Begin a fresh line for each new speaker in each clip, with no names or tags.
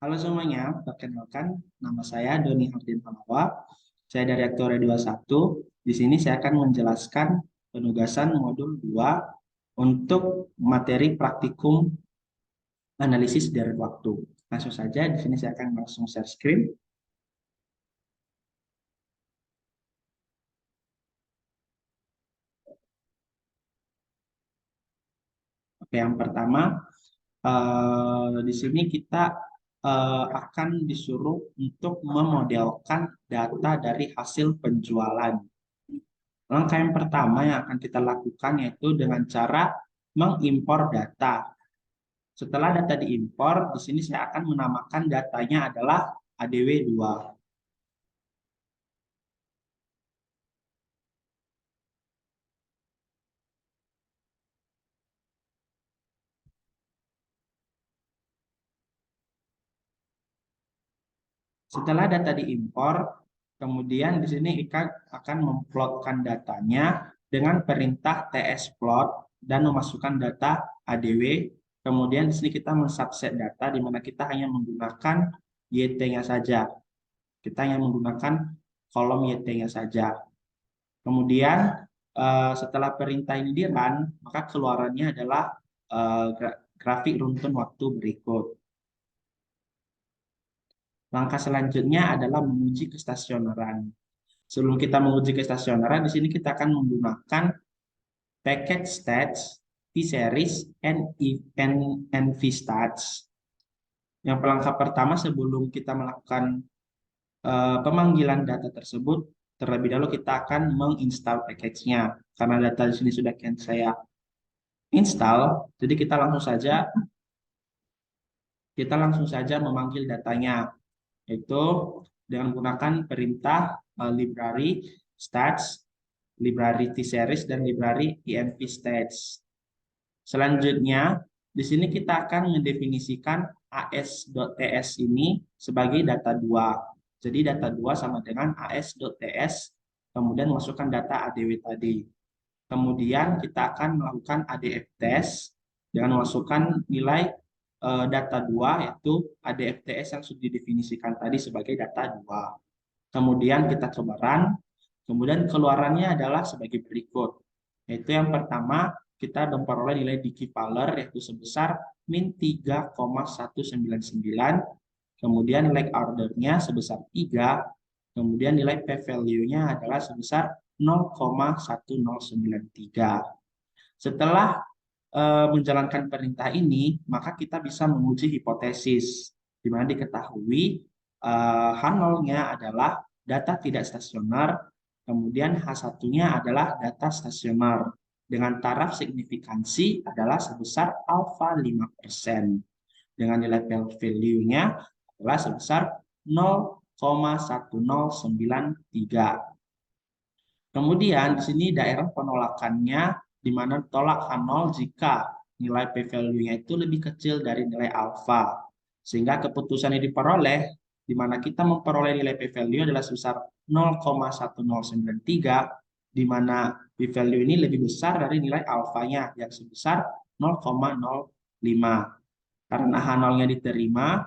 Halo semuanya, perkenalkan nama saya Doni Hardin Palawa. Saya dari Aktuaria 21. Di sini saya akan menjelaskan penugasan modul 2 untuk materi praktikum analisis deret waktu. Langsung saja, di sini saya akan langsung share screen. Oke, yang pertama, di sini kita akan disuruh untuk memodelkan data dari hasil penjualan. Langkah yang pertama yang akan kita lakukan yaitu dengan cara mengimpor data. Setelah data diimpor, di sini saya akan menamakan datanya adalah ADW2. Setelah data diimpor, kemudian di sini Ika akan memplotkan datanya dengan perintah tsplot dan memasukkan data ADW. Kemudian di sini kita mensubset data di mana kita hanya menggunakan YT-nya saja. Kita hanya menggunakan kolom YT-nya saja. Kemudian setelah perintah ini di-run, maka keluarannya adalah grafik runtun waktu berikut. Langkah selanjutnya adalah menguji kestasioneran. Sebelum kita menguji kestasioneran, di sini kita akan menggunakan package stats, t-series, and vstats. Yang langkah pertama sebelum kita melakukan pemanggilan data tersebut, terlebih dahulu kita akan menginstal package-nya. Karena data di sini sudah saya install, jadi kita langsung saja memanggil datanya, yaitu dengan menggunakan perintah library stats, library t-series, dan library env stats. Selanjutnya, di sini kita akan mendefinisikan as.ts ini sebagai data 2. Jadi data 2 sama dengan as.ts, kemudian masukkan data ADW tadi. Kemudian kita akan melakukan ADF test dengan memasukkan nilai data 2, yaitu ADFTS yang sudah didefinisikan tadi sebagai data 2. Kemudian kita coba run, kemudian keluarannya adalah sebagai berikut. Yaitu yang pertama, kita memperoleh nilai Digipaler yaitu sebesar min 3,199, kemudian leg ordernya sebesar 3, kemudian nilai p-value-nya adalah sebesar 0,1093. Setelah menjalankan perintah ini, maka kita bisa menguji hipotesis, di mana diketahui H0-nya adalah data tidak stasioner, kemudian H1-nya adalah data stasioner, dengan taraf signifikansi adalah sebesar alfa 5%, dengan nilai value-nya adalah sebesar 0,1093. Kemudian di sini daerah penolakannya di mana tolak H0 jika nilai p-value-nya itu lebih kecil dari nilai alfa. Sehingga keputusan yang diperoleh di mana kita memperoleh nilai p-value adalah sebesar 0,1093, di mana p-value ini lebih besar dari nilai alfanya yang sebesar 0,05. Karena H0-nya diterima,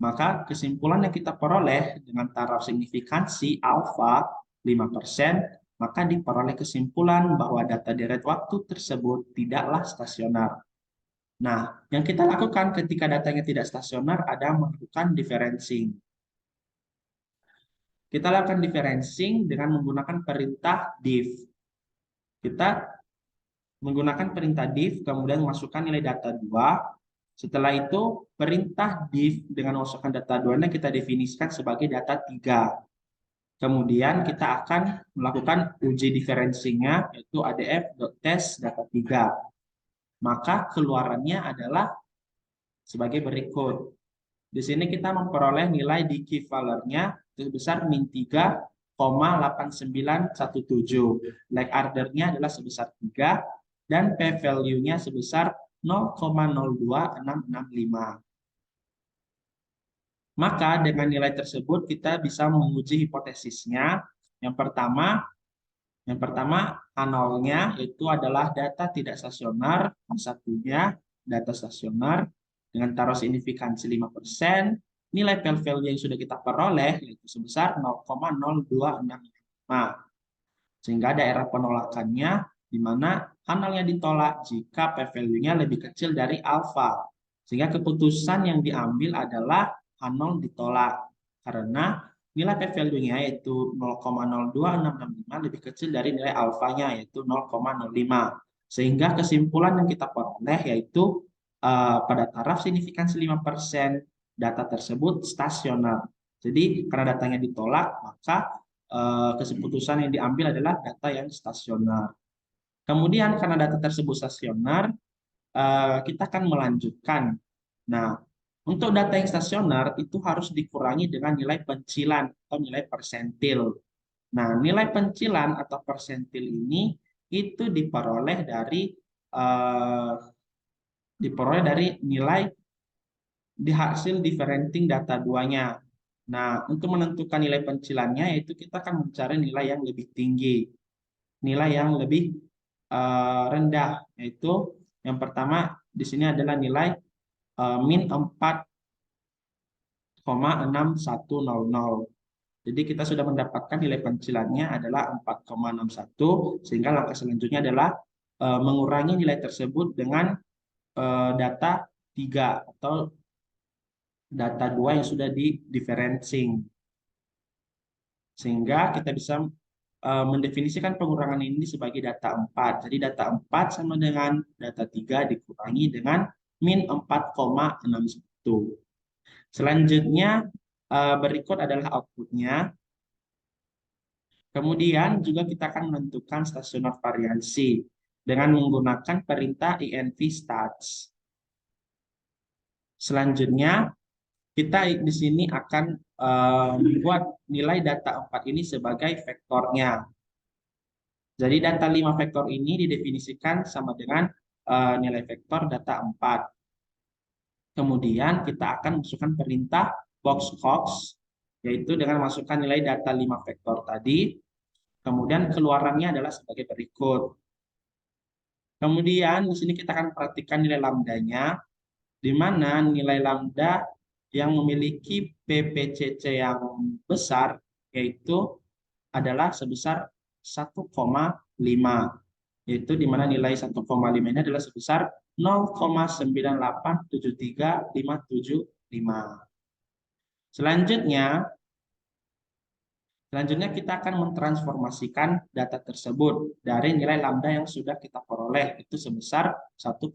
maka kesimpulan yang kita peroleh dengan taraf signifikansi alfa 5%, maka diperoleh kesimpulan bahwa data deret waktu tersebut tidaklah stasioner. Nah, yang kita lakukan ketika datanya tidak stasioner adalah melakukan differencing. Kita lakukan differencing dengan menggunakan perintah diff. Kita menggunakan perintah diff, kemudian masukkan nilai data 2. Setelah itu, perintah diff dengan masukkan data 2-nya kita definisikan sebagai data 3. Kemudian kita akan melakukan uji differencing-nya, yaitu adf.test data 3. Maka keluarannya adalah sebagai berikut. Di sini kita memperoleh nilai Digivaler-nya sebesar min 3,8917. Leg order-nya adalah sebesar 3, dan p-value-nya sebesar 0,02665. Maka dengan nilai tersebut kita bisa menguji hipotesisnya. Yang pertama H0-nya itu adalah data tidak stasioner, H1-nya data stasioner dengan taruh signifikansi 5%, nilai p-value yang sudah kita peroleh yaitu sebesar 0,0265. Sehingga daerah penolakannya di mana analnya ditolak jika p-value-nya lebih kecil dari alfa. Sehingga keputusan yang diambil adalah A0 ditolak karena nilai p-value-nya yaitu 0,02665 lebih kecil dari nilai alfanya yaitu 0,05. Sehingga kesimpulan yang kita peroleh yaitu pada taraf signifikansi 5% data tersebut stasioner. Jadi karena datanya ditolak maka keputusan yang diambil adalah data yang stasioner. Kemudian karena data tersebut stasioner, kita akan melanjutkan. Nah, untuk data yang stasioner itu harus dikurangi dengan nilai pencilan atau nilai persentil. Nah, nilai pencilan atau persentil ini itu diperoleh dari nilai di hasil differenting data duanya. Nah, untuk menentukan nilai pencilannya yaitu kita akan mencari nilai yang lebih tinggi, nilai yang lebih rendah, yaitu yang pertama di sini adalah nilai min 4,6100. Jadi kita sudah mendapatkan nilai pencilannya adalah 4,61, sehingga langkah selanjutnya adalah mengurangi nilai tersebut dengan data 3 atau data 2 yang sudah di differencing. Sehingga kita bisa mendefinisikan pengurangan ini sebagai data 4. Jadi data 4 sama dengan data 3 dikurangi dengan min 4,61. Selanjutnya berikut adalah outputnya. Kemudian juga kita akan menentukan stasioner variansi dengan menggunakan perintah env stats. Selanjutnya kita di sini akan membuat nilai data 4 ini sebagai vektornya. Jadi data 5 vektor ini didefinisikan sama dengan nilai vektor data 4. Kemudian kita akan masukkan perintah boxcox, yaitu dengan masukkan nilai data 5 vektor tadi. Kemudian keluarannya adalah sebagai berikut. Kemudian di sini kita akan perhatikan nilai lambdanya, di mana nilai lambda yang memiliki PPCC yang besar, yaitu adalah sebesar 1,5, yaitu di mana nilai 1,5 ini adalah sebesar 0,9873575. Selanjutnya kita akan mentransformasikan data tersebut dari nilai lambda yang sudah kita peroleh itu sebesar 1,5.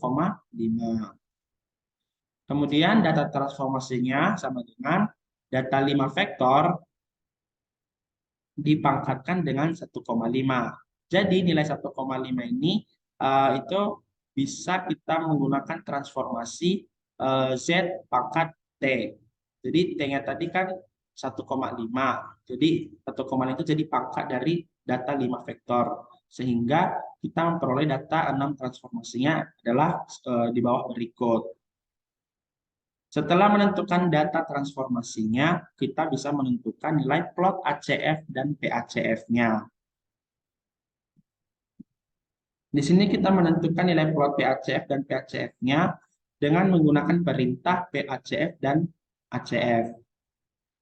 Kemudian data transformasinya sama dengan data 5 vektor dipangkatkan dengan 1,5. Jadi nilai 1,5 ini itu bisa kita menggunakan transformasi Z pangkat T. Jadi T-nya tadi kan 1,5. Jadi 1,5 itu jadi pangkat dari data 5 vektor. Sehingga kita memperoleh data 6 transformasinya adalah di bawah berikut. Setelah menentukan data transformasinya, kita bisa menentukan nilai plot ACF dan PACF-nya. Di sini kita menentukan nilai plot PACF dan PACF-nya dengan menggunakan perintah PACF dan ACF.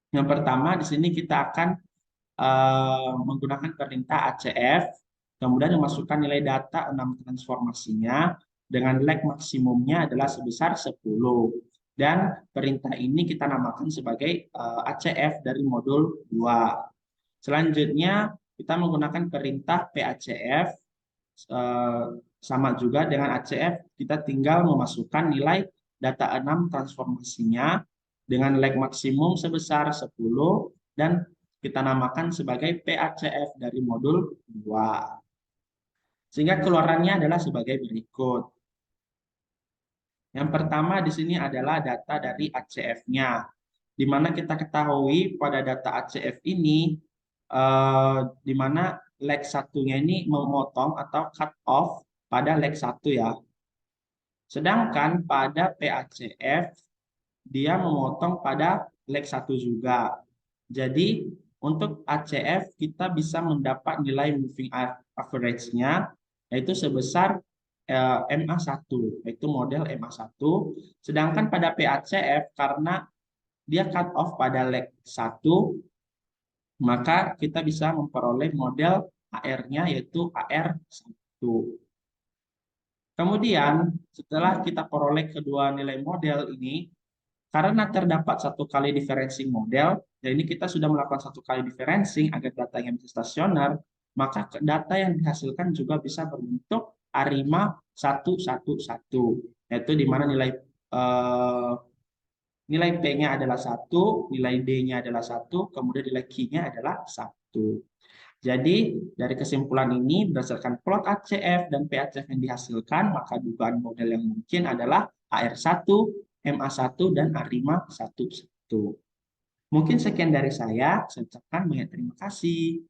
Yang pertama, di sini kita akan menggunakan perintah ACF, kemudian memasukkan nilai data 6 transformasinya dengan lag maksimumnya adalah sebesar 10. Dan perintah ini kita namakan sebagai ACF dari modul 2. Selanjutnya kita menggunakan perintah PACF, sama juga dengan ACF, kita tinggal memasukkan nilai data 6 transformasinya dengan lag maksimum sebesar 10 dan kita namakan sebagai PACF dari modul 2. Sehingga keluarannya adalah sebagai berikut. Yang pertama di sini adalah data dari ACF-nya, di mana kita ketahui pada data ACF ini, di mana leg satunya ini memotong atau cut off pada leg 1 ya. Sedangkan pada PACF, dia memotong pada leg 1 juga. Jadi untuk ACF kita bisa mendapat nilai moving average-nya, yaitu sebesar MA1, yaitu model MA1. Sedangkan pada PACF karena dia cut off pada leg 1, maka kita bisa memperoleh model AR-nya yaitu AR1. Kemudian, setelah kita peroleh kedua nilai model ini, karena terdapat satu kali differencing model, dan ini kita sudah melakukan satu kali differencing agar datanya bisa stasioner, maka data yang dihasilkan juga bisa berbentuk ARIMA 111, yaitu di mana nilai P-nya adalah 1, nilai D-nya adalah 1, kemudian nilai Q-nya adalah 1. Jadi, dari kesimpulan ini, berdasarkan plot ACF dan PACF yang dihasilkan, maka dugaan model yang mungkin adalah AR1, MA1, dan ARIMA 11. Mungkin sekian dari saya ucapkan banyak terima kasih.